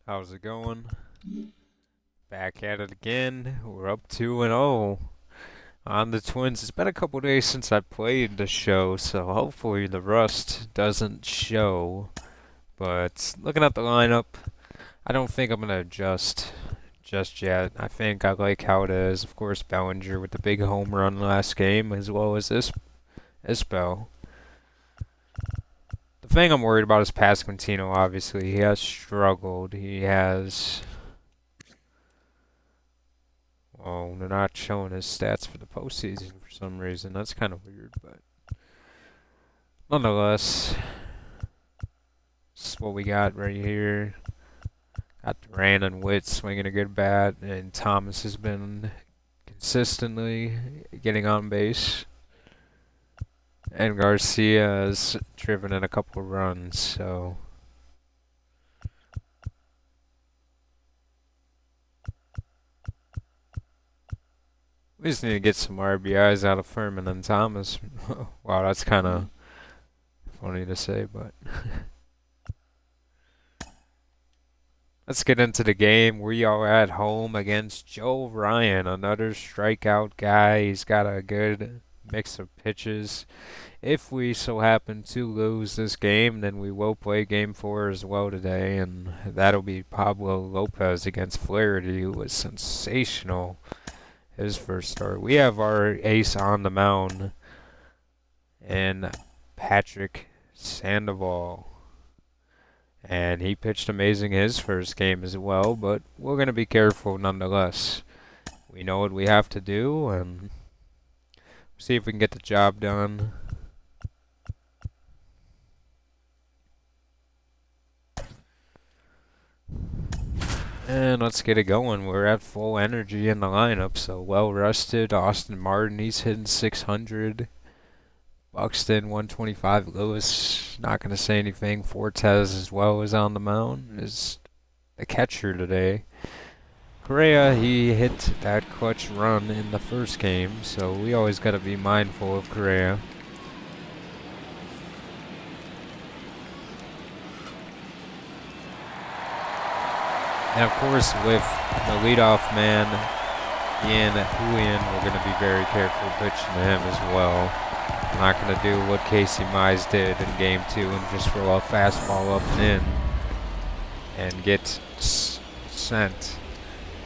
How's it going? Back at it again. We're up 2-0 on the Twins. It's been a couple days since I played the show, so hopefully the rust doesn't show. But looking at the lineup, I don't think I'm going to adjust just yet. I think I like how it is. Of course, Bellinger with the big home run last game, as well as Isbell. The thing I'm worried about is Pasquantino, obviously. He has struggled. He has... Oh, they're not showing his stats for the postseason for some reason. That's kind of weird, but... Nonetheless, this is what we got right here. Got Duran and Witt swinging a good bat, and Thomas has been consistently getting on base. And Garcia has driven in a couple runs, so... We just need to get some RBIs out of Furman and Thomas. Wow, that's kind of funny to say, but... Let's get into the game. We are at home against Joe Ryan, another strikeout guy. He's got a good mix of pitches. If we so happen to lose this game, then we will play Game 4 as well today, and that'll be Pablo Lopez against Flaherty, who was sensational his first start. We have our ace on the mound, and Patrick Sandoval. And he pitched amazing his first game as well, but we're going to be careful nonetheless. We know what we have to do, and see if we can get the job done. And let's get it going. We're at full energy in the lineup, so well rested. Austin Martin, he's hitting 600. Buxton 125. Lewis, not going to say anything. Fortes as well is on the mound, is the catcher today. Correa, he hit that clutch run in the first game, so we always got to be mindful of Correa. And of course, with the leadoff man, Ian Julian, we're going to be very careful pitching to him as well. I'm not going to do what Casey Mize did in Game 2 and just throw a fastball up and in and get sent.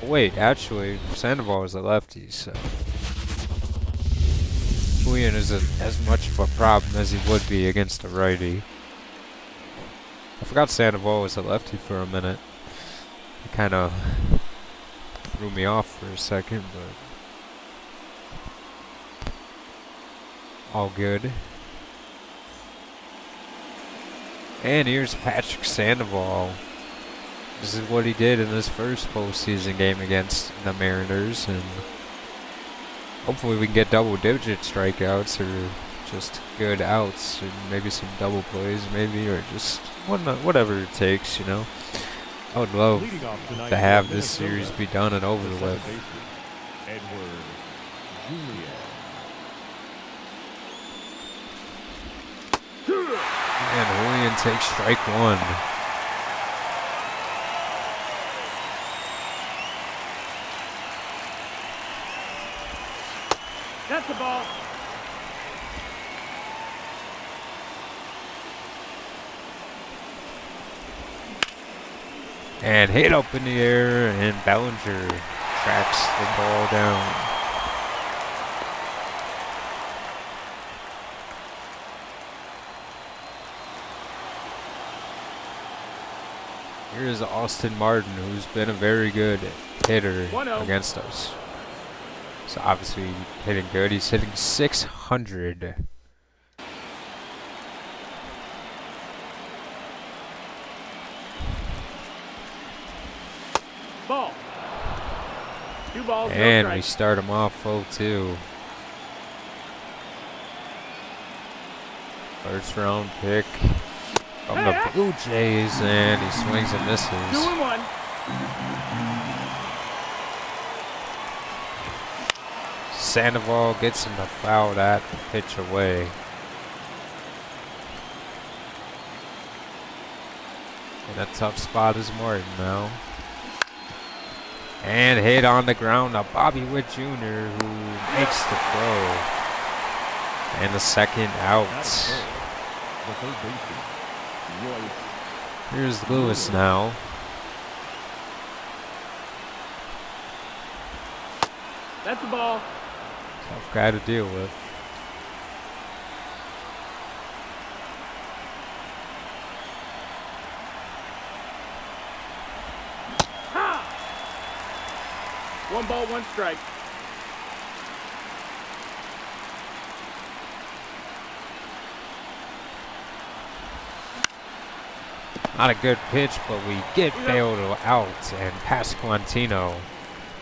But wait, actually, Sandoval is a lefty, so Julian isn't as much of a problem as he would be against a righty. I forgot Sandoval was a lefty for a minute. It kind of threw me off for a second, but all good. And here's Patrick Sandoval. This is what he did in his first postseason game against the Mariners, and hopefully we can get double-digit strikeouts or just good outs, and maybe some double plays, maybe, or just whatever it takes, you know. I would love to have this series be done and over with. And Julian takes strike one. That's the ball. And hit up in the air, and Bellinger tracks the ball down. Here's Austin Martin, who's been a very good hitter against us. So obviously hitting good. He's hitting 600. Ball. 2 balls, and no we start him off 0-2. First round pick from the Blue Jays, and he swings and misses. 2-1. Sandoval gets him to foul that pitch away. In a tough spot is Martin now. And hit on the ground. Now Bobby Witt Jr. who makes the throw. And the second out. The third baseman, Royce. Here's Lewis now. That's the ball. Tough guy to deal with. Ha! 1 ball, 1 strike. Not a good pitch, but we get bailed out, and Pasquantino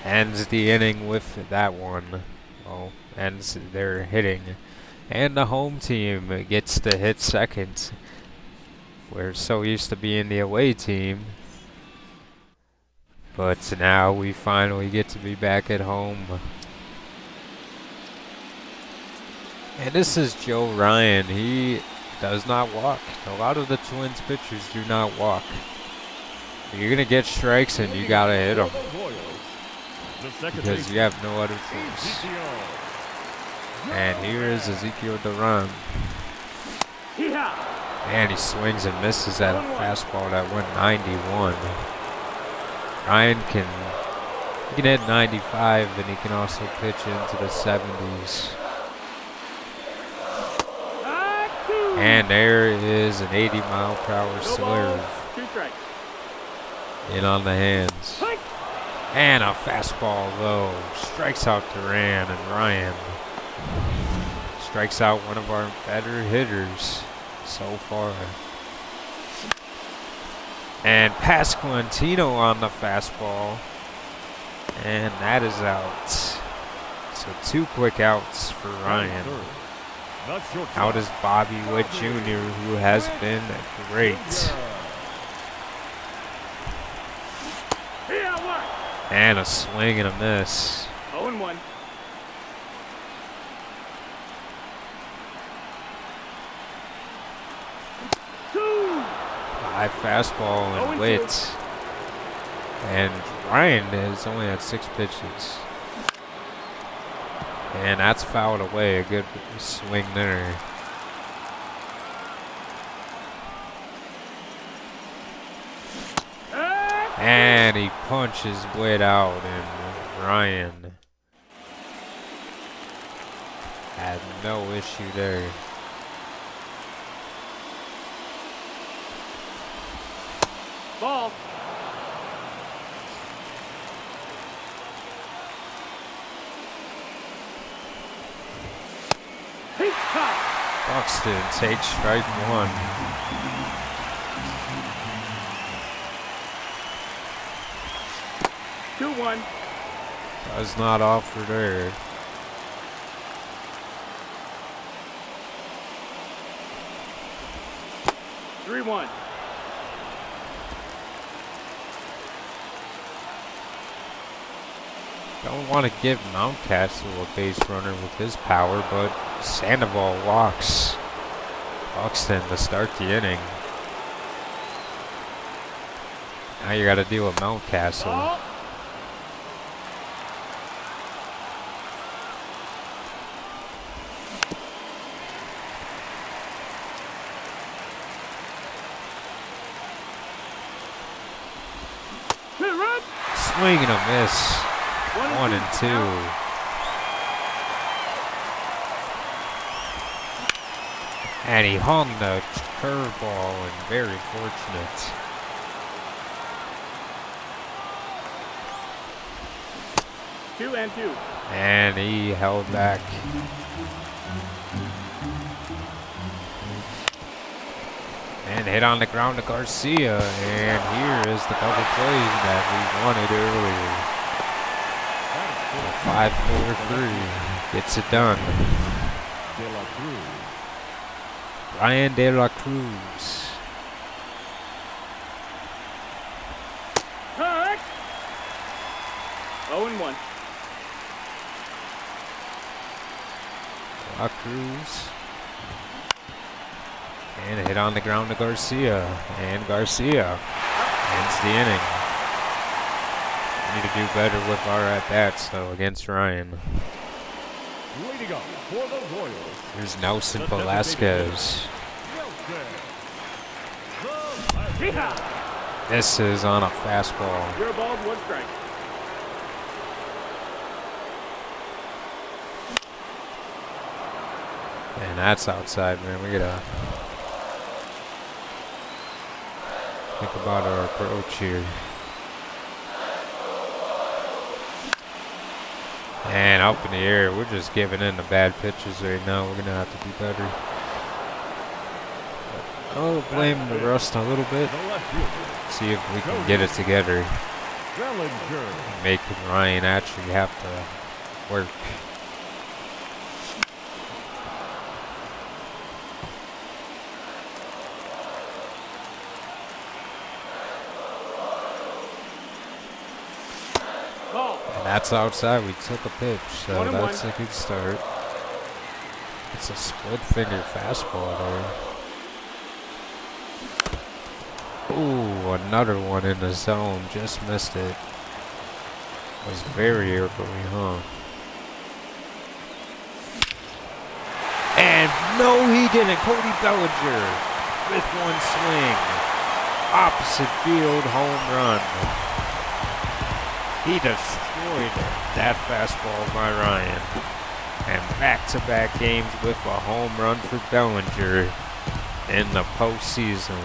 ends the inning with that one. Well, ends their hitting. And the home team gets to hit second. We're so used to being the away team. But now we finally get to be back at home. And this is Joe Ryan. He does not walk. A lot of the Twins pitchers do not walk. You're going to get strikes and you got to hit them. Because you have no other choice. And here is Ezekiel Duran. And he swings and misses at a fastball that went 91. Ryan can hit 95 and he can also pitch into the 70s. And there is an 80-mile-per-hour slurve in on the hands. And a fastball low. Strikes out Duran, and Ryan strikes out one of our better hitters so far. And Pasquantino on the fastball. And that is out. So 2 quick outs for Ryan. Out is Bobby Witt Jr., who has been great. And a swing and a miss. 0-1. High fastball and Witt. And Ryan has only had 6 pitches. And that's fouled away. A good swing there. And he punches Witt out, and Ryan had no issue there. Ball. Buxton takes strike 1. Two, 1. Does not offer there. Three, 1. Don't want to give Mountcastle a base runner with his power, but Sandoval walks Buxton to start the inning. Now you got to deal with Mountcastle. Ball. Swing and a miss. 1 and 2. And he hung the curveball and very fortunate. Two and 2. And he held back. And hit on the ground to Garcia. And here is the double play that we wanted earlier. 5-4-3 gets it done. Ryan De La Cruz. Correct. 0-1. La Cruz. And a hit on the ground to Garcia. And Garcia ends the inning. We need to do better with our at-bats, though, against Ryan. Leading up for the Royals. Here's Nelson Velasquez. This is on a fastball. 0 balls, 1 strike. And that's outside, man. We gotta think about our approach here. And up in the air, we're just giving in the bad pitches right now. We're gonna have to do better. I'll blame the rust a little bit. See if we can get it together. Make Ryan actually have to work. And that's outside. We took a pitch, so that's a good start. It's a split finger fastball there. Ooh, another one in the zone. Just missed it. Was very early, huh? And no, he didn't. Cody Bellinger with one swing. Opposite field home run. He destroyed that fastball by Ryan. And back-to-back games with a home run for Bellinger in the postseason.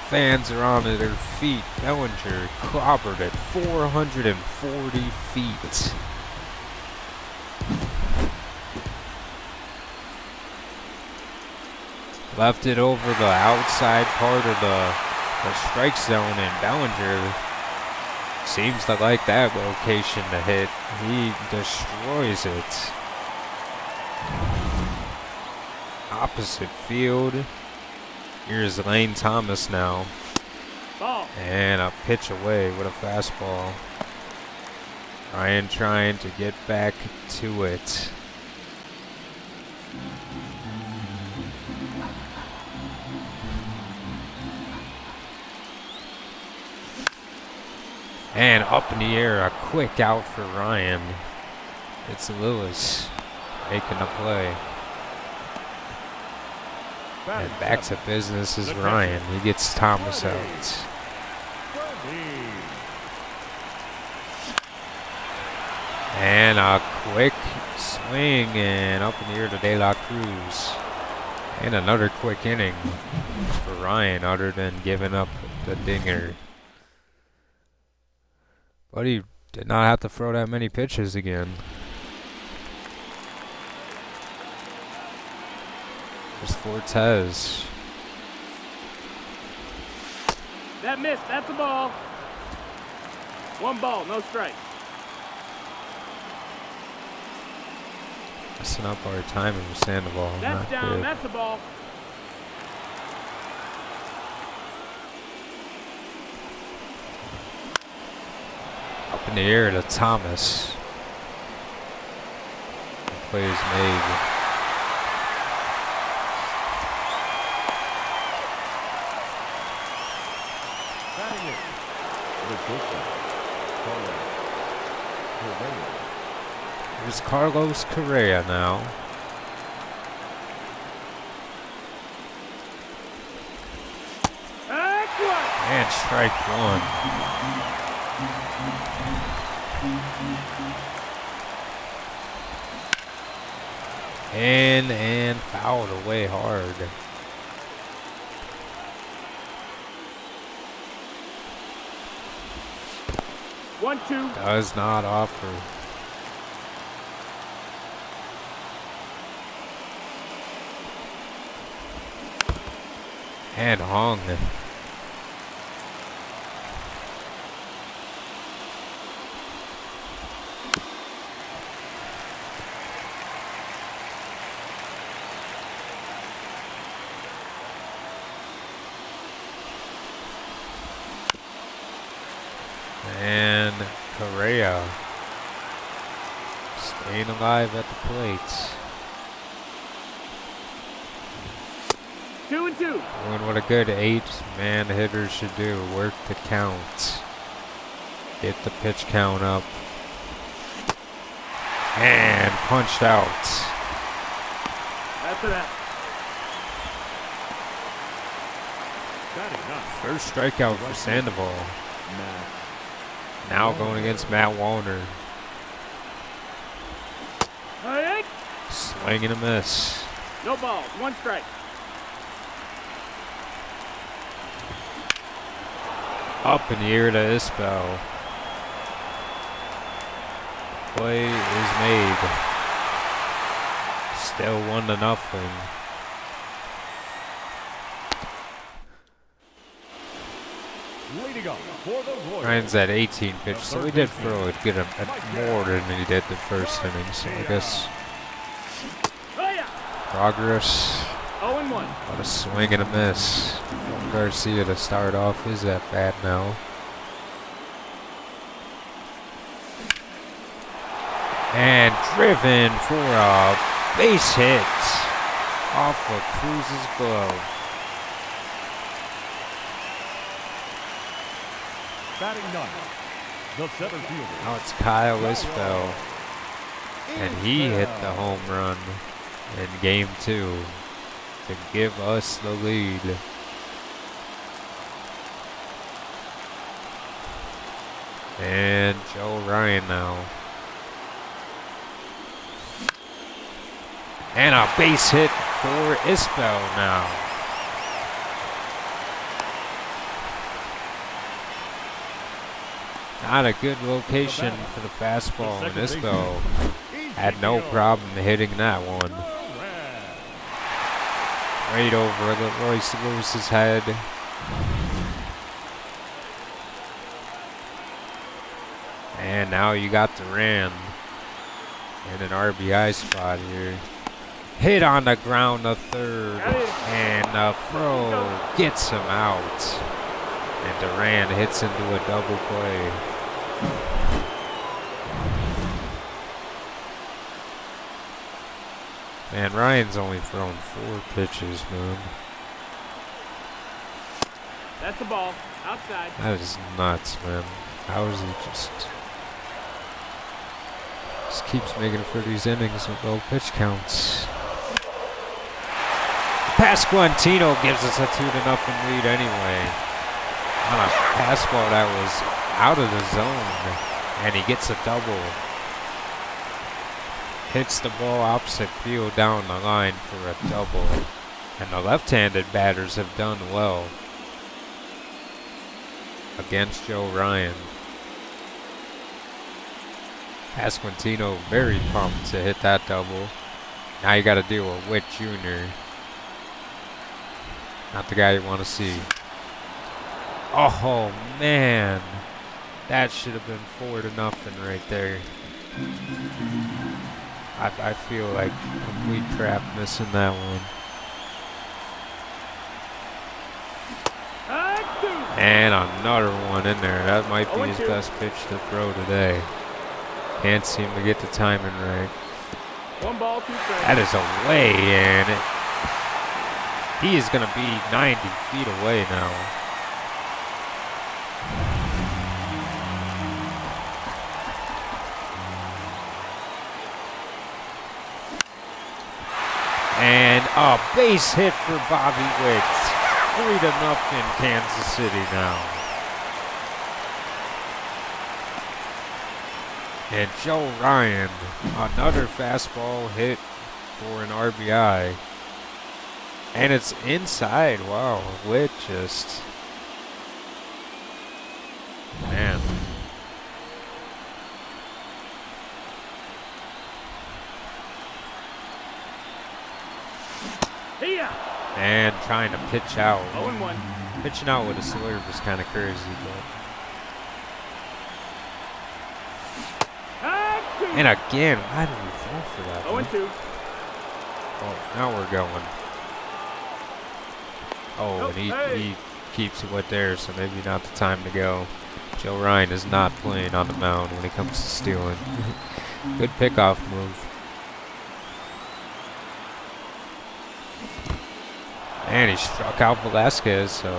Fans are on their feet. Bellinger clobbered at 440 feet. Left it over the outside part of the strike zone, and Bellinger seems to like that location to hit. He destroys it. Opposite field. Here's Lane Thomas now. Ball. And a pitch away with a fastball. Ryan trying to get back to it. And up in the air, a quick out for Ryan. It's Lewis making the play. And back to business is Ryan. He gets Thomas out. And a quick swing and up in the air to De La Cruz. And another quick inning for Ryan other than giving up the dinger. But he did not have to throw that many pitches again. There's Fortes. That missed. That's a ball. 1 ball, no strike. Messing up our timing with Sandoval. That's Not down. good. That's a ball. Up in the air to Thomas. The play is made. Here's Carlos Correa now. Excellent. And strike one. And fouled away hard. One, two. Does not offer. And hung. And Correa staying alive at the plate. 0-2. Doing what a good 8-man hitter should do. Work the count. Get the pitch count up. And punched out. That's it. Batting ninth, First strikeout for Sandoval. Matt. Now going against Matt Wallner. Hey, Swing and a miss. no balls. 1 strike. Up in the air to Isbell. Play is made. Still 1-0. Leading up for the Royals. Ryan's at 18 pitches, so he did throw it good more than he did the first inning. So I guess Oh, yeah. progress. 0-1. What a swing and a miss from Garcia to start off his at bat now. And driven for a base hit off of Cruz's glove. Batting ninth, the center fielder. Now it's Kyle Isbell, and he hit the home run in Game 2 to give us the lead. And Joe Ryan now. And a base hit for Isbell now. Not a good location for the fastball, and Isbell had no problem hitting that one. Right over Royce Lewis's head. And now you got Duran in an RBI spot here. Hit on the ground to third, and the throw gets him out. And Duran hits into a double play. Man, Ryan's only thrown 4 pitches, man. That's the ball. Outside. That is nuts, man. How is he just keeps making it for these innings with low pitch counts? Pasquantino gives us a 2-0 lead anyway. On a fastball that was out of the zone, and he gets a double. Hits the ball opposite field down the line for a double. And the left-handed batters have done well against Joe Ryan. Pasquantino very pumped to hit that double. Now you got to deal with Witt Jr. Not the guy you want to see. Oh, man. That should have been 4-0 right there. I feel like complete crap missing that one. And another one in there. That might be his best pitch to throw today. Can't seem to get the timing right. 1 ball, 2 strikes. That is away, and he is going to be 90 feet away now. And a base hit for Bobby Witt. 3-0 Kansas City now. And Joe Ryan, another fastball hit for an RBI. And it's inside. Wow, Witt just... Man. And trying to pitch out. 0-1. Pitching out with a slurve was kind of crazy, but... And again, why did we fall for that? 0-2. Oh, now we're going. Oh, and he keeps it with there, so maybe not the time to go. Joe Ryan is not playing on the mound when it comes to stealing. Good pickoff move. And he struck out Velasquez, so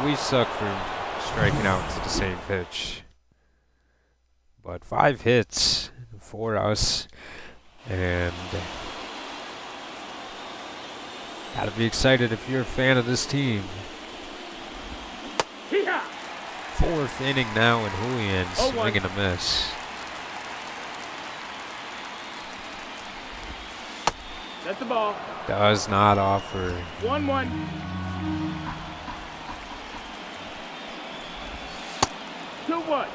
we suck for striking out to the same pitch. But 5 hits for us, and gotta be excited if you're a fan of this team. 4th inning now, and Julian swinging a miss. That's the ball. Does not offer. 1-1. 2-1.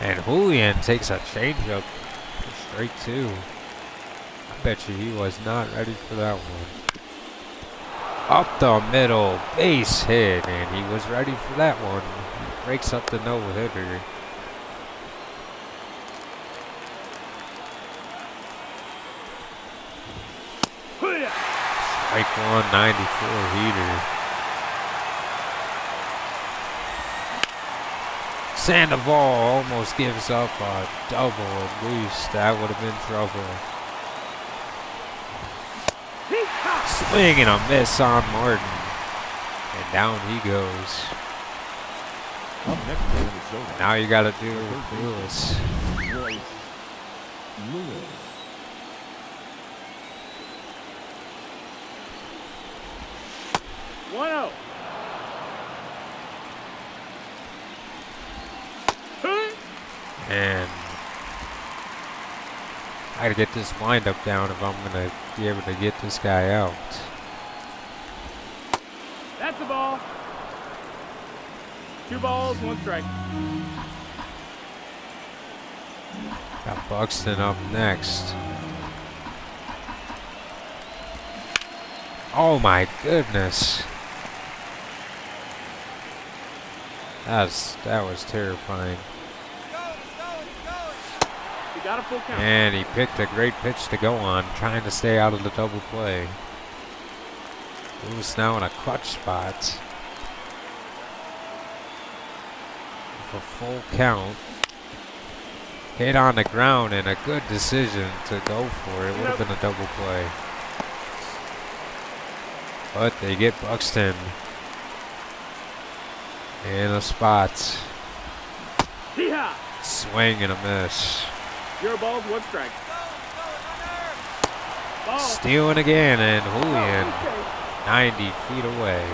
And Julian takes a changeup for strike 2. I bet you he was not ready for that one. Up the middle, base hit, and he was ready for that one. He breaks up the no-hitter. Strike 1, 94 heater. Sandoval almost gives up a double at least. That would have been trouble. Swing and a miss on Martin. And down he goes. Up next for Minnesota. Now you got to do it with Lewis. Lewis. 1-0. And I got to get this windup down if I'm going to be able to get this guy out. That's the ball. 2 balls, 1 strike. Got Buxton up next. Oh my goodness. That was terrifying. You got a full count. And he picked a great pitch to go on, trying to stay out of the double play. Lewis now in a clutch spot. For full count. Hit on the ground and a good decision to go for it. Would have been a double play. But they get Buxton in a spot. Swing and a miss. 0 balls, 1 strike. Ball. Stealing again, and Julian 90 feet away.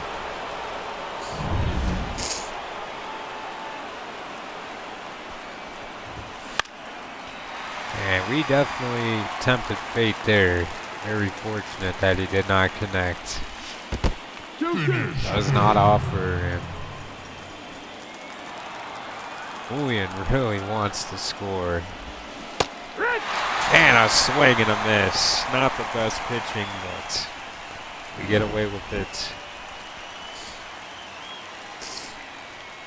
And we definitely tempted fate there. Very fortunate that he did not connect. Does not offer, and Julian really wants to score. And a swing and a miss. Not the best pitching, but we get away with it.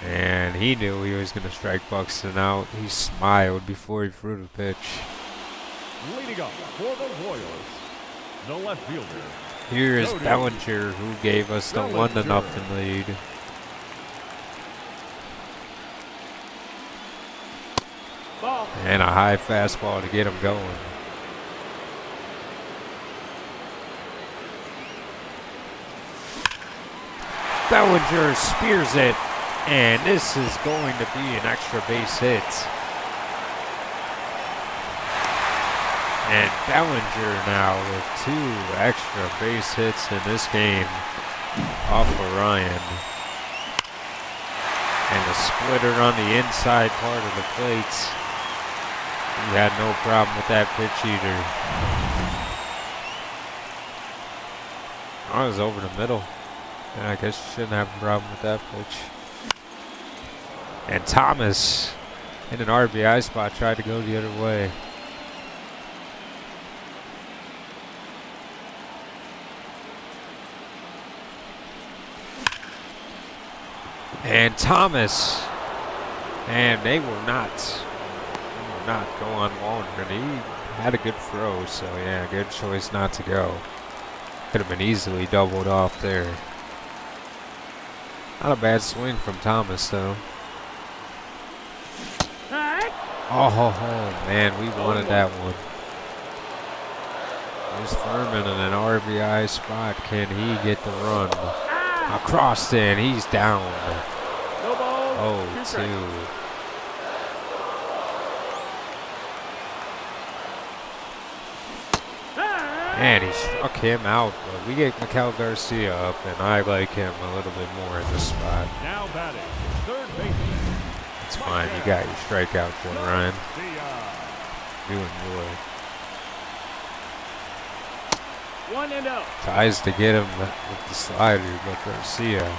And he knew he was going to strike Buxton out. He smiled before he threw the pitch. Leading up for the Royals, the left fielder. Here is Bellinger, who gave us the 1-0 lead. Ball. And a high fastball to get him going. Bellinger spears it, and this is going to be an extra base hit. And Bellinger now with 2 extra base hits in this game off of Ryan. And a splitter on the inside part of the plate. He had no problem with that pitch either. I was over the middle. And I guess you shouldn't have a problem with that pitch. And Thomas in an RBI spot tried to go the other way. And Thomas, and they will not go on longer. And he had a good throw, so yeah, good choice not to go. Could have been easily doubled off there. Not a bad swing from Thomas, though. Oh, man, we Oh, wanted and that 1. one. There's Furman in an RBI spot. Can he get the run? Ah! Across in, he's down. No balls. 2 Oh, strikes. 2. Ah! And he struck him out, but we get Mikel Garcia up, and I like him a little bit more in this spot. Now batting, third baseman. It's fine. You got your strikeout, Joe Ryan. Garcia. You enjoy. 1-0. Tries to get him with the slider, but Garcia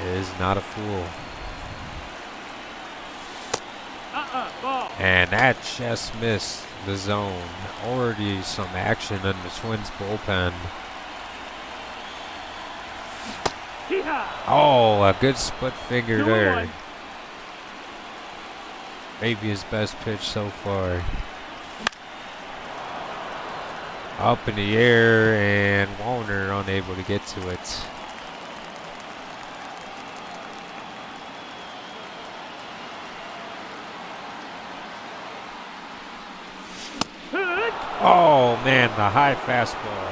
is not a fool. Ball. And that just missed the zone. Already some action in the Twins bullpen. Hee-haw. Oh, a good split finger 2-1. there. Maybe his best pitch so far. Up in the air, and Warner unable to get to it. Oh, man, the high fastball.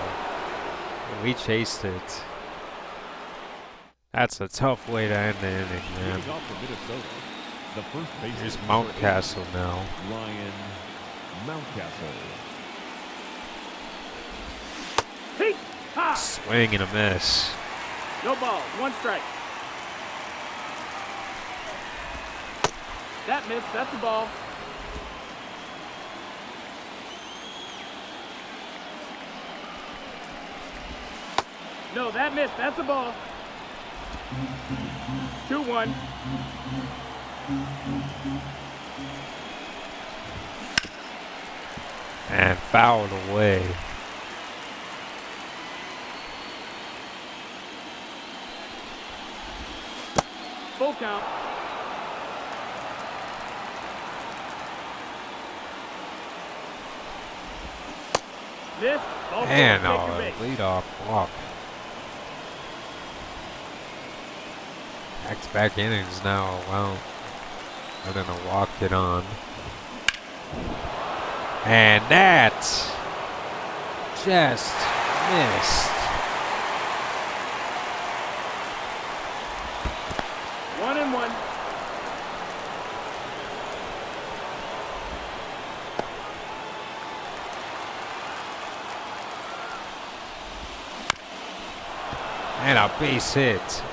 We chased it. That's a tough way to end the inning, man. Leading off for Minnesota, the first baseman. Here's Mountcastle now. Ryan Mountcastle. Hee-haw. Swing and a miss. No balls. 1 strike. That missed. That's a ball. No, that missed. That's a ball. 2-1. And fouled away. Full count. This. Ball And four. Take your base. leadoff walk. Back-to-back innings now. Well, I'm going to walk it on. And that just missed. 1-1. And a base hit.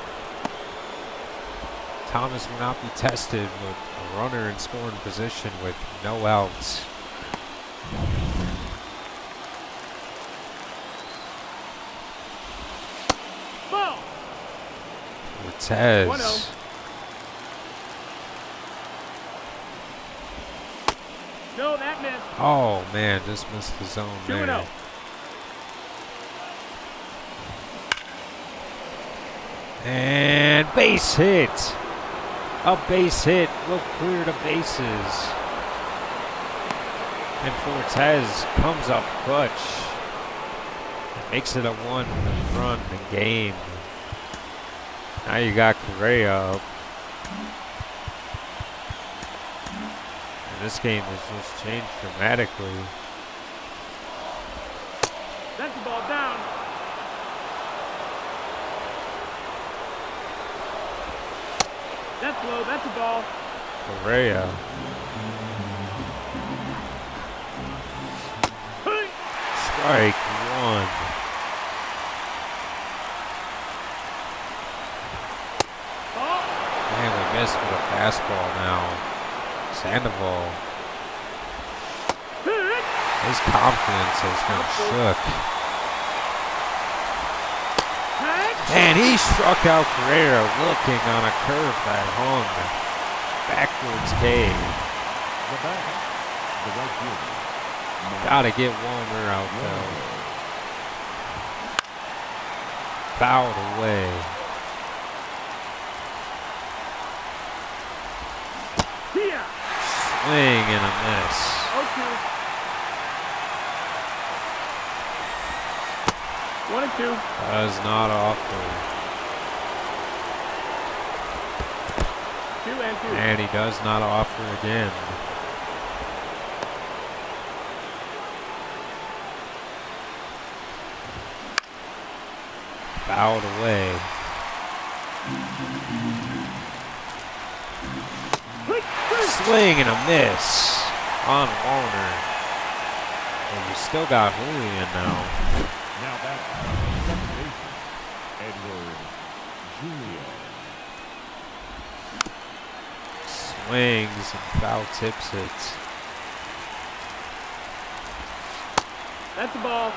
Thomas will not be tested with a runner in scoring position with no outs. Ball. Cortez. 1-0. No, that missed. Oh man, just missed the zone 2-0. there. And base hit. A base hit will clear the bases. And Fortes comes up clutch. Makes it a 1-run game. Now you got Correa up. And this game has just changed dramatically. That's the ball down. That's low. That's a ball. Correa. Hey. Strike 1. Ball. Man, we missed with a fastball now. Sandoval. Hit. His confidence has been shook. Catch. And he struck out Carrera looking on a curve that hung backwards K. The back, the right fielder. Gotta get Warner out though. Fouled away. Here. Swing and a miss. Okay. 1-2. Does not offer. 2-2. And he does not offer again. Fouled away. Swing and a miss on Warner. And you still got Julian now. Now back to second baseman, Edward Julio. Swings and foul tips it. That's the ball.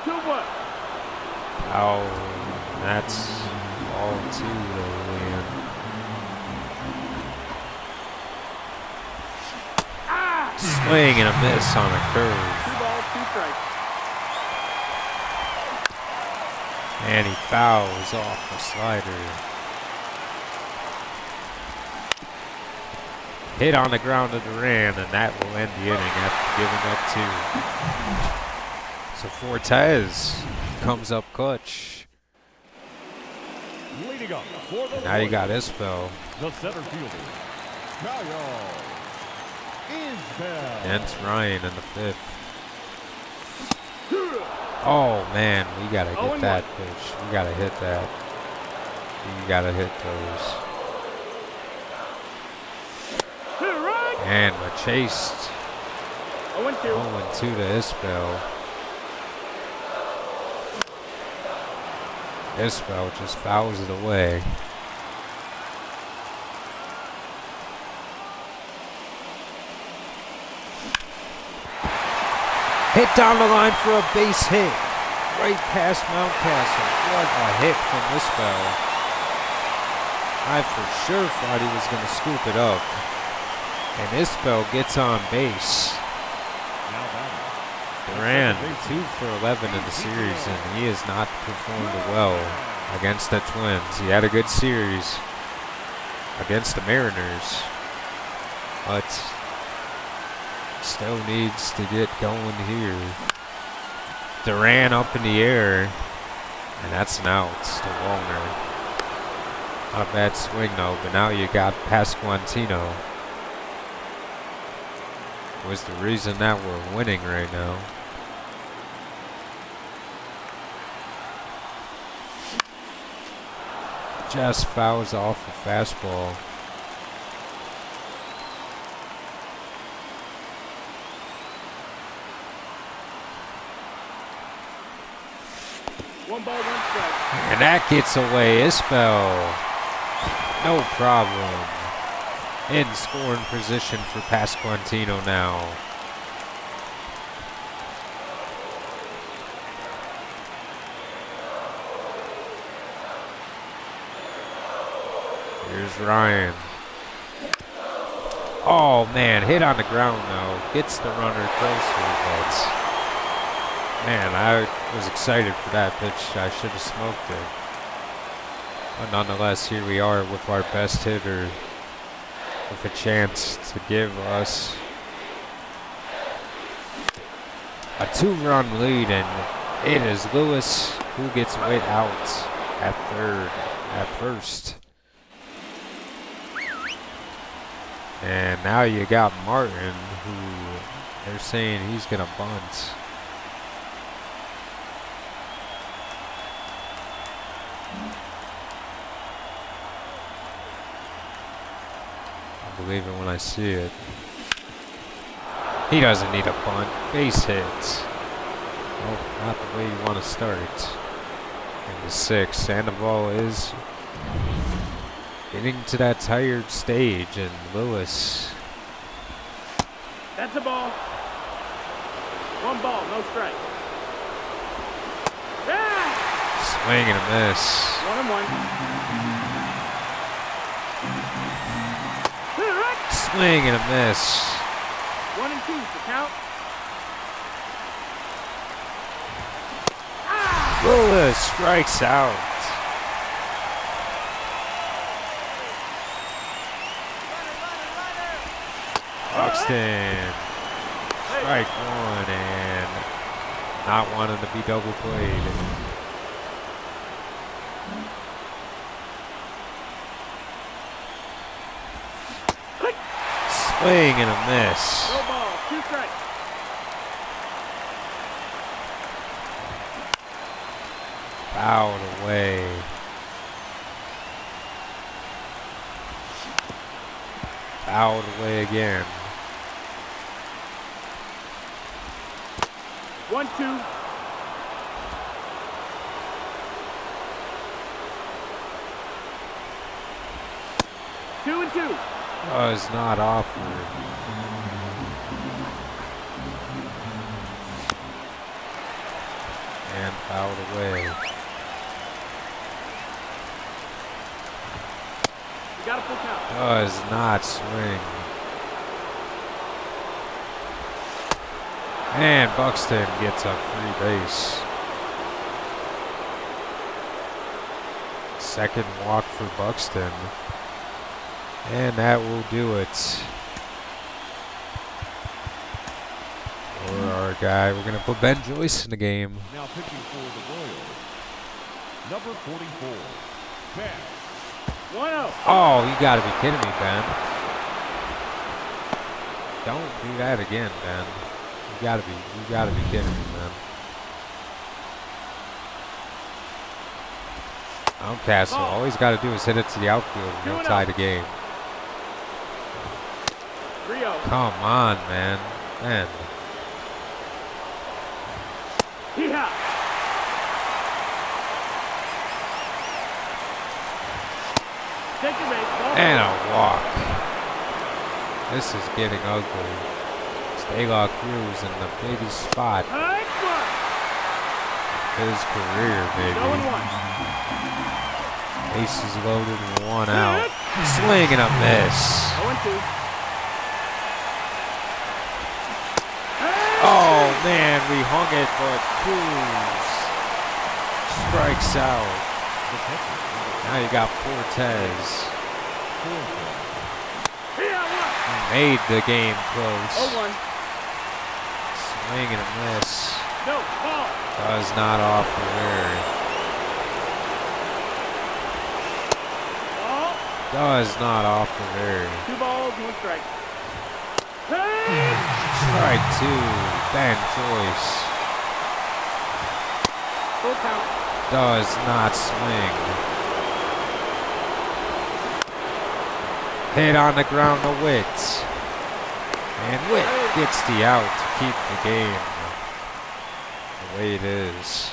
Two what? Oh, that's all two though, Liam. Swing and a miss on a curve. 2 balls, 2 strikes. And he fouls off the slider. Hit on the ground to Duran, and that will end the inning after giving up 2. So Fortes comes up clutch. Leading up for the Now you got Royals, Isbell. the center fielder, Mario Isbell. Against Ryan in the 5th. Oh man, we gotta get that pitch. We gotta hit that. You gotta hit those. And we're chased. 0-2. 0-2 to Isbell. Isbell just fouls it away. Hit down the line for a base hit. Right past Mountcastle. What a hit from Isbell. I for sure thought he was going to scoop it up. And Isbell gets on base. Duran, 2 for 11 in the series, and he has not performed well against the Twins. He had a good series against the Mariners, but still needs to get going here. Duran up in the air, and that's an out to Wallner. Not a bad swing though, but now you got Pasquantino. Was the reason that we're winning right now. Just fouls off a fastball. One ball, 1 strike. And that gets away. Isbell. No problem. In scoring position for Pasquantino now. Here's Ryan. Oh man, hit on the ground though. Gets the runner closer, but man, I was excited for that pitch. I should have smoked it. But nonetheless, here we are with our best hitter with a chance to give us a 2-run lead, and it is Lewis who gets Witt out at first. And now you got Martin, who they're saying he's gonna bunt. I believe it when I see it. He doesn't need a bunt. Base hits. Nope, not the way you want to start. In the 6th, Sandoval is getting to that tired stage, and Lewis. That's a ball. 1 ball, no strike. Ah! Swing and a miss. 1-1. Swing and a miss. 1-2, the count. Lewis strikes out. Buxton. Strike 1, and Not wanting to be double played. Swing and a miss. No ball. 2 strikes. Fouled away. Fouled away again. 1-2. Two and 2. Was not offered. And fouled away. You got a full count. Does not swing. And Buxton gets a free base. Second walk for Buxton. And that will do it for our guy. We're going to put Ben Joyce in the game. Now pitching for the Royals, number 44, Ben. 1-0. Oh, you got to be kidding me, Ben. Don't do that again, Ben. You got to be kidding me, man. Mountcastle, all he's got to do is hit it to the outfield and he'll tie the game. 3-0. Come on, man. Ben. Hee-haw. Take your base. Ball. And a walk. This is getting ugly. Staylock Cruz in the biggest spot High fly. of his career, baby. 0-1. Bases loaded and 1 out. Swing and a miss. 0-2. Oh, man, we hung it, but Cruz strikes out. Now you got Fortes. He made the game close. 0-1. Swing and a miss. No, ball. Does not offer there. Ball. Does not offer there. 2 balls, 1 strike. Strike 2, Ben Joyce. Full count. Does not swing. Hit on the ground to Witt. And Witt gets the out to keep the game the way it is.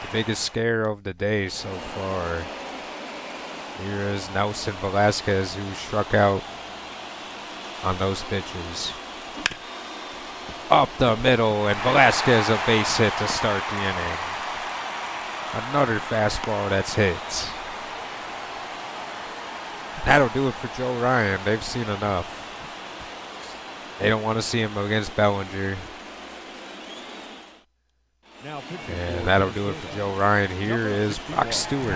The biggest scare of the day so far. Here is Nelson Velasquez, who struck out on those pitches. Up the middle, and Velasquez a base hit to start the inning. Another fastball that's hit. That'll do it for Joe Ryan. They've seen enough. They don't want to see him against Bellinger. Now pitching And for that'll do it for Joe Ryan. Here is Brock Stewart.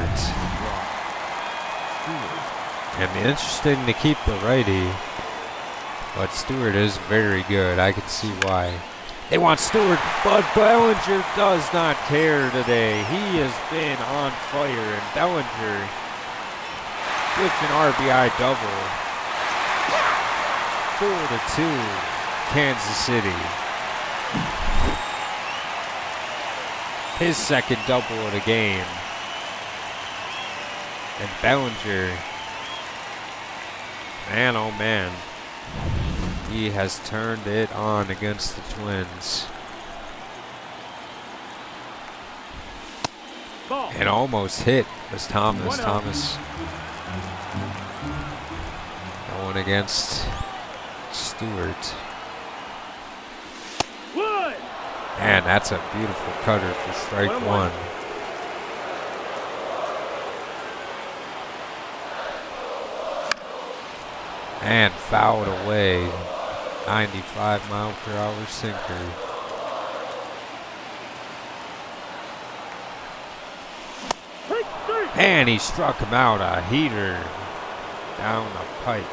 And interesting to keep the righty. But Stewart is very good. I can see why. They want Stewart, but Bellinger does not care today. He has been on fire, and Bellinger with an RBI double. 4-2, Kansas City. His second double of the game. And Bellinger, man oh man, he has turned it on against the Twins. Ball. And almost hit was Thomas. 1-0. Thomas going against Stewart. Wood. And that's a beautiful cutter for strike 1. And fouled away. 95-mile-per-hour sinker. And he struck him out, a heater down the pipe.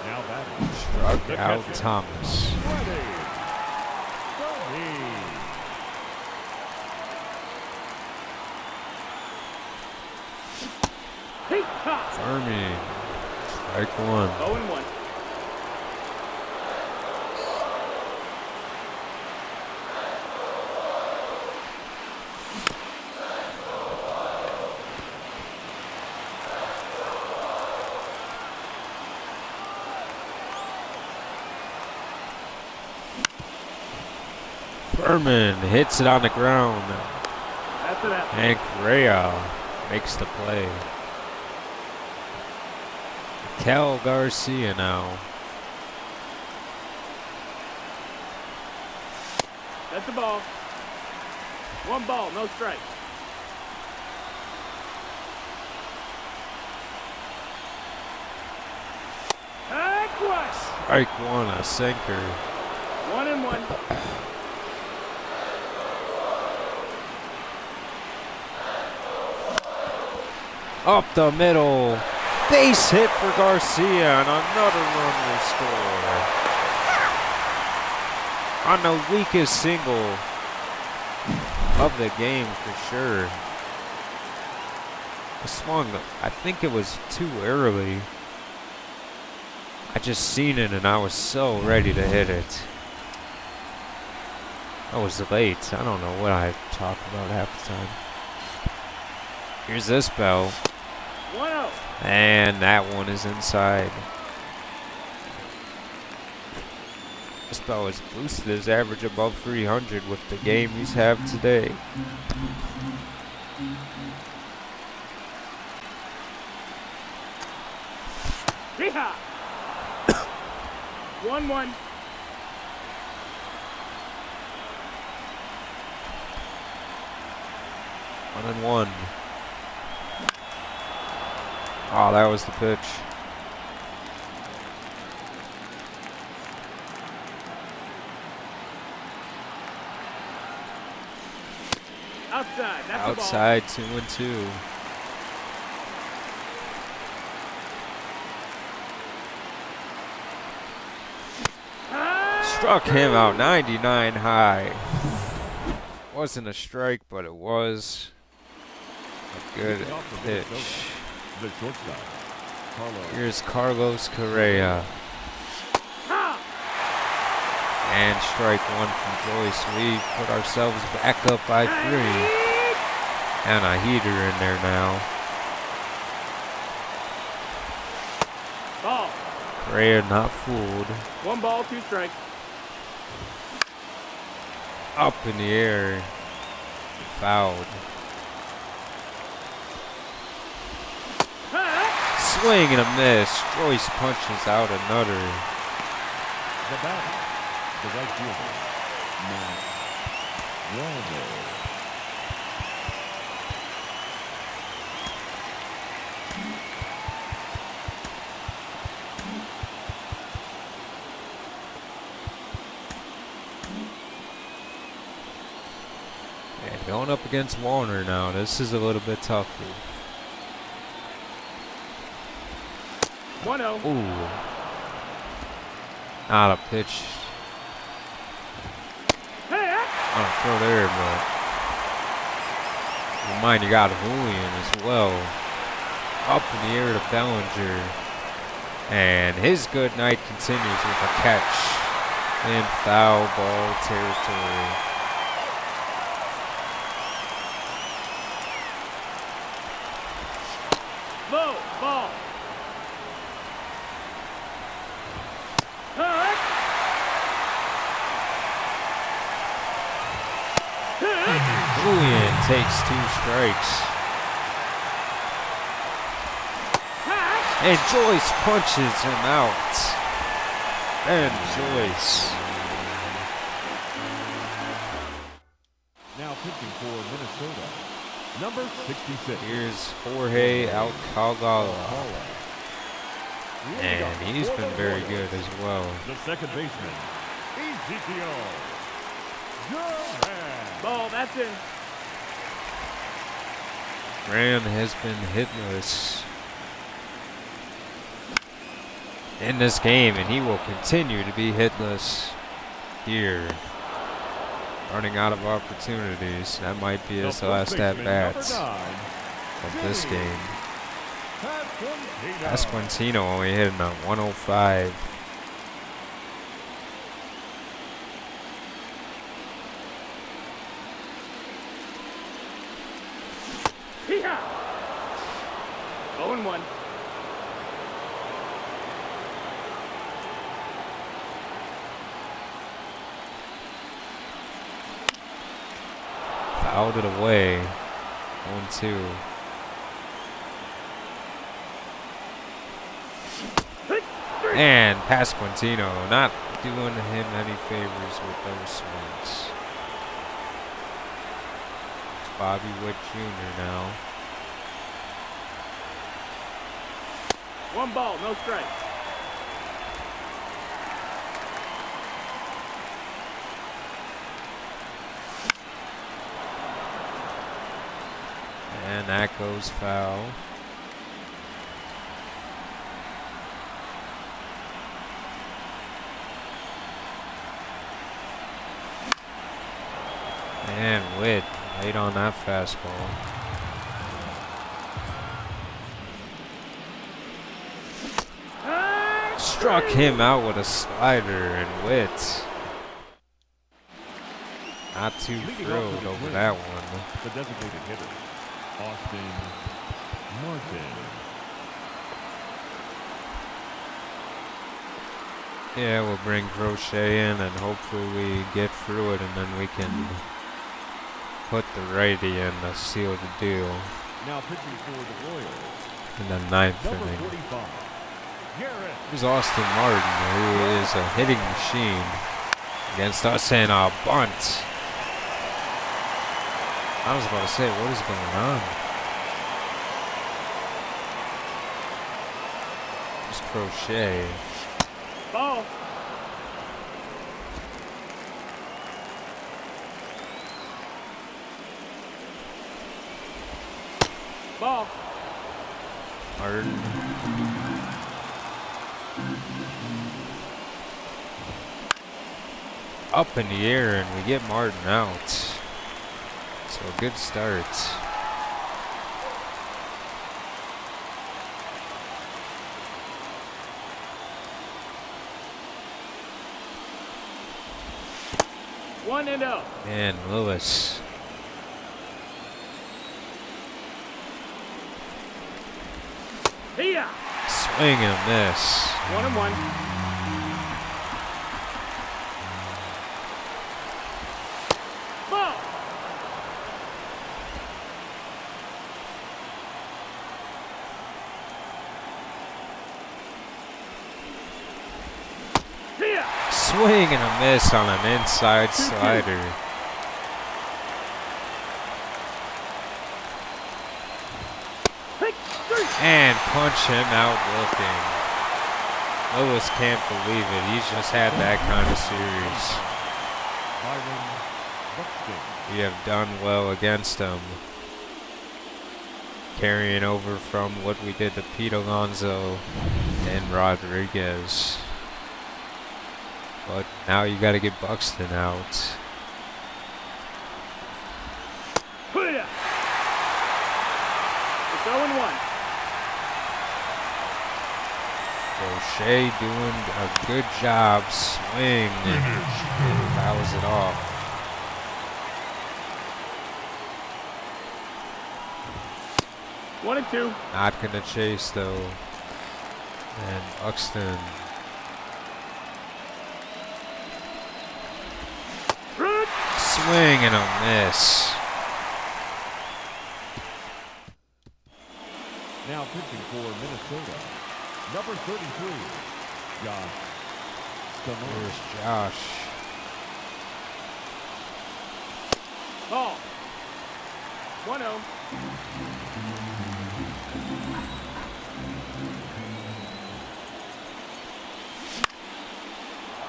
Now batting. Struck The out catcher, Thomas. Freddie. Fermi. Strike one. 0-1. Furman hits it on the ground. That's it out. And Correa makes the play. Cal Garcia now. That's the ball. 1 ball, no strike. Strike one, a sinker. 1-1. Up the middle. Base hit for Garcia, and another run will score. On the weakest single of the game for sure. I swung, I think it was too early. I just seen it and I was so ready to hit it. I was late. I don't know what I talk about half the time. Here's this bell. 1-0. And that one is inside. This bell has boosted his average above 300 with the game he's have today. Yeehaw! 1-1. One and one. Oh, that was the pitch. Outside. That's Outside, 2-2. Struck him out 99 high. Wasn't a strike, but it was a good pitch. The shortstop, Carlos. Here's Carlos Correa. And strike one from Joyce. We put ourselves back up by 3. And a heater in there now. Ball. Correa not fooled. 1 ball, 2 strikes. Up in the air. Fouled. Swing and a miss. Joyce punches out another. The batter, the right fielder, Matt Waldo. And going up against Warner now. This is a little bit tougher. 1-0. Ooh. Not a pitch. On a throw there, but mind you got Julian as well. Up in the air to Bellinger. And his good night continues with a catch in foul ball territory. Low ball. Julian takes 2 strikes. And Joyce punches him out. And Joyce. Now pitching for Minnesota, number 66. Here's Jorge Alcala. And he's been very good as well. The second baseman, Ezekiel Duran. Ball, that's in. Graham has been hitless in this game, and he will continue to be hitless here. Running out of opportunities. That might be his last at-bats of this game. Pasquantino only hitting a 105. Hee-haw! 0-1. Fouled it away. 1-2. And Pasquantino not doing him any favors with those swings. It's Bobby Witt Jr. now. 1 ball, no strike. And that goes foul. And Witt late on that fastball. Struck him out with a slider, and Witt not too thrilled over that one. The designated hitter, Austin Martin. Yeah, we'll bring Crochet in, and hopefully we get through it, and then we can put the righty in to seal the deal Now pitching for the Royals, in the ninth number inning. 45, Garrett. Here's Austin Martin, who is a hitting machine against us, and a bunt. I was about to say, what is going on? Just Crochet. Ball. Ball. Martin. Up in the air, and we get Martin out. So a good start. One and oh. And Lewis. Here. Swing and a miss. 1-1. Ball. Here. Swing and a miss on an inside slider. And punch him out looking. Lewis can't believe it. He's just had that kind of series. We have done well against him. Carrying over from what we did to Pete Alonso and Rodriguez. But now you got to get Buxton out. It's 0-1. O'Shea doing a good job. Swing and fouls it off. One and two. Not gonna chase though. And Buxton. Swing and a miss. Now pitching for Minnesota, number 33, Josh Stammer. There's Josh. Ball. 1-0.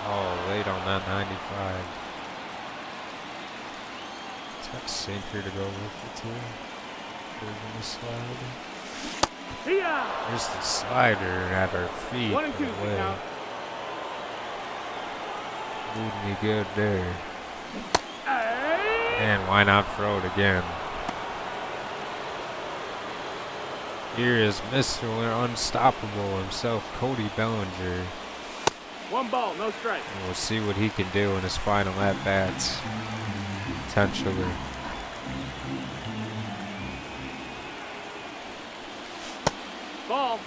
Oh, late on that 95. It's got a sinker to go with it too. There's the slide. Here. There's the slider at our feet. 1 and 2 away. now. Doing me good there. Hey. And why not throw it again? Here is Mr. Unstoppable himself, Cody Bellinger. 1 ball, no strike. And we'll see what he can do in his final at-bats. Potentially. Ball.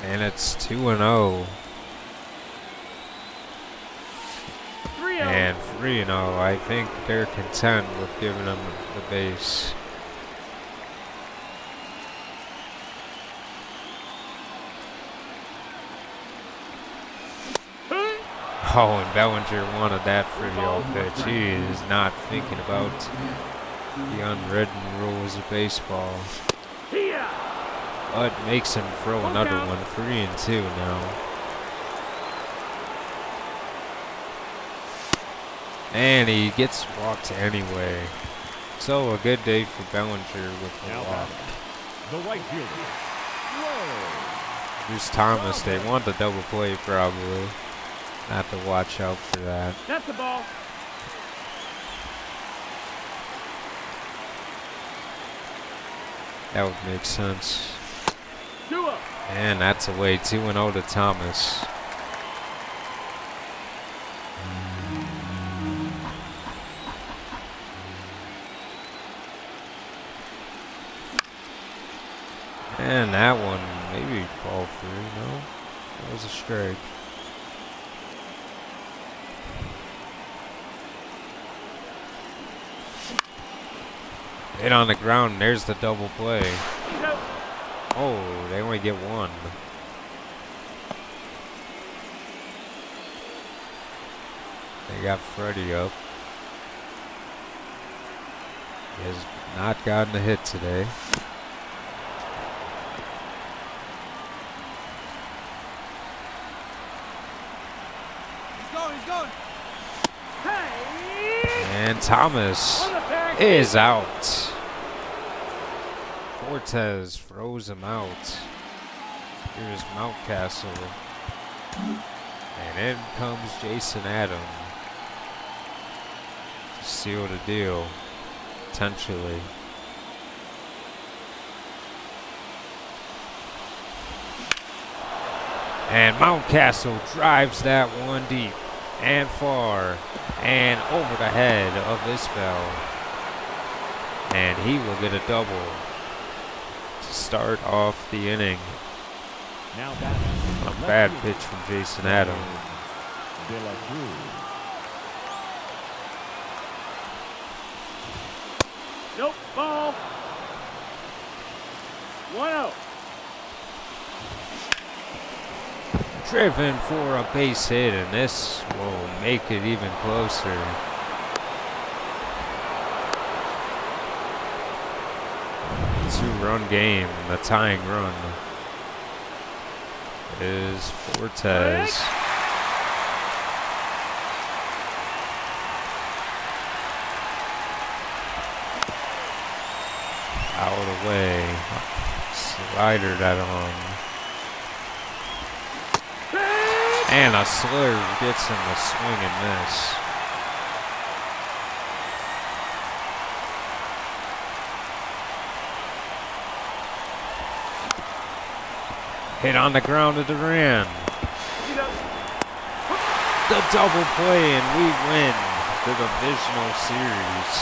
And it's 2-0. 3-0. And 3-0. I think they're content with giving him the base. Oh, and Bellinger wanted that free throw pitch. He is not thinking about the unwritten rules of baseball. But makes him throw another one. 3-2 now. And he gets walked anyway. So a good day for Bellinger with a walk. The right fielder. Here's Thomas. They want the double play probably. Have to watch out for that. That's the ball. That would make sense. 2-0. And that's away. 2-0 to Thomas. And that one, maybe ball through. No, that was a strike. Hit on the ground. There's the double play. Oh, they only get one. They got Freddie up. He has not gotten a hit today. He's going. Hey! And Thomas is out. Cortez throws him out. Here's Mountcastle. And in comes Jason Adam to seal the deal, potentially. And Mountcastle drives that one deep and far and over the head of Isbell. And he will get a double to start off the inning. Now batting. A bad pitch from Jason Adam. De La Cruz. Nope, ball. 1-0. Driven for a base hit, and this will make it even closer. Two-run game, the tying run is Fortes. Out of the way. Slider that on. And a slurve gets him a swing and miss. Hit on the ground to Duran. The double play, and we win the Divisional Series.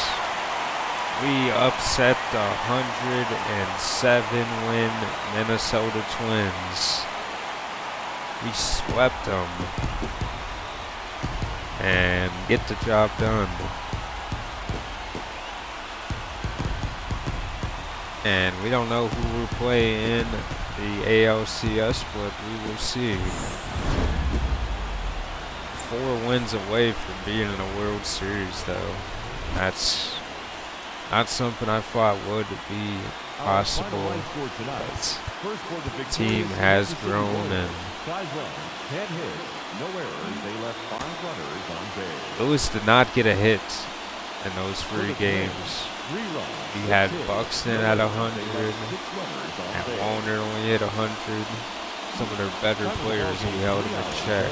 We upset the 107-win Minnesota Twins. We swept them and get the job done. And we don't know who we'll play in the ALCS, but we will see. 4 wins away from being in a World Series, though. That's not something I thought would be possible. The team has grown, and Lewis did not get a hit in those 3 games. He had Buxton at 100, and Warner only hit 100. Some of their better players who held him in check.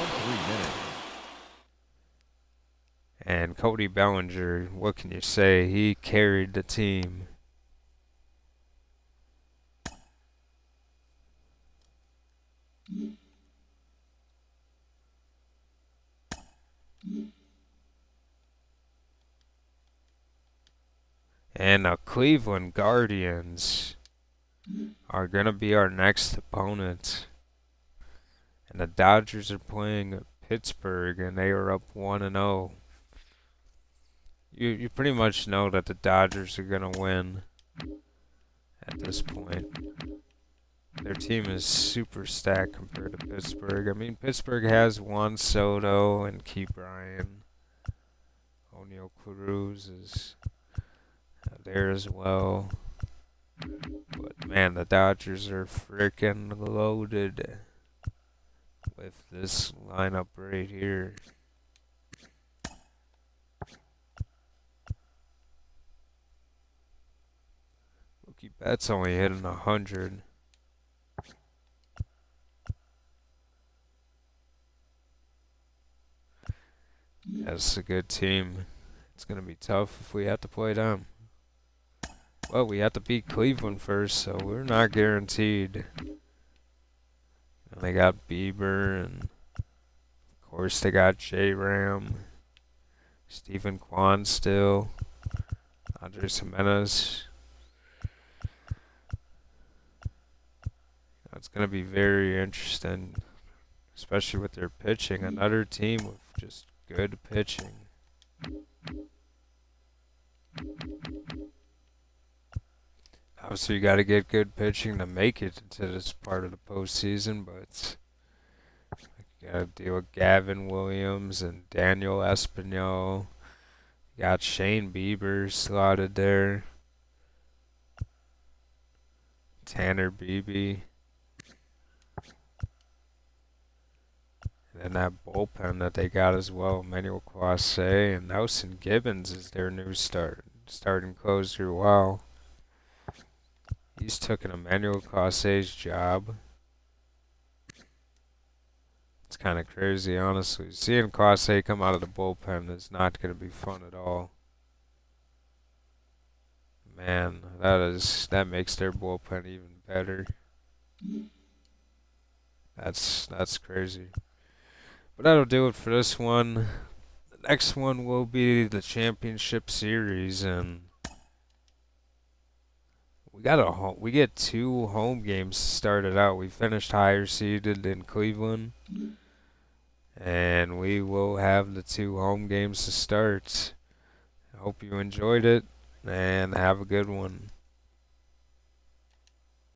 And Cody Bellinger, what can you say? He carried the team. And the Cleveland Guardians are going to be our next opponent. And the Dodgers are playing Pittsburgh, and they are up 1-0. You pretty much know that the Dodgers are going to win at this point. Their team is super stacked compared to Pittsburgh. I mean, Pittsburgh has Juan Soto and Key Bryan. O'Neal Cruz is there as well. But man, the Dodgers are freaking loaded with this lineup right here. Mookie Betts only hitting 100. That's a good team. It's going to be tough if we have to play them. Well, we have to beat Cleveland first, so we're not guaranteed. And they got Bieber, and of course they got J-Ram, Stephen Kwan still, Andres Jimenez. It's going to be very interesting, especially with their pitching. Another team with just good pitching. Obviously, you got to get good pitching to make it into this part of the postseason, but you got to deal with Gavin Williams and Daniel Espinal. You got Shane Bieber slotted there. Tanner Beebe. And that bullpen that they got as well, Emmanuel Clase and Nelson Gibbons is their new starting closer. Wow. He's taking Emmanuel Clase's job. It's kind of crazy, honestly. Seeing Clase come out of the bullpen is not going to be fun at all. Man, that makes their bullpen even better. That's crazy. But that'll do it for this one. The next one will be the championship series, and we get 2 home games started out. We finished higher seeded in Cleveland, and we will have the 2 home games to start. I hope you enjoyed it, and have a good one.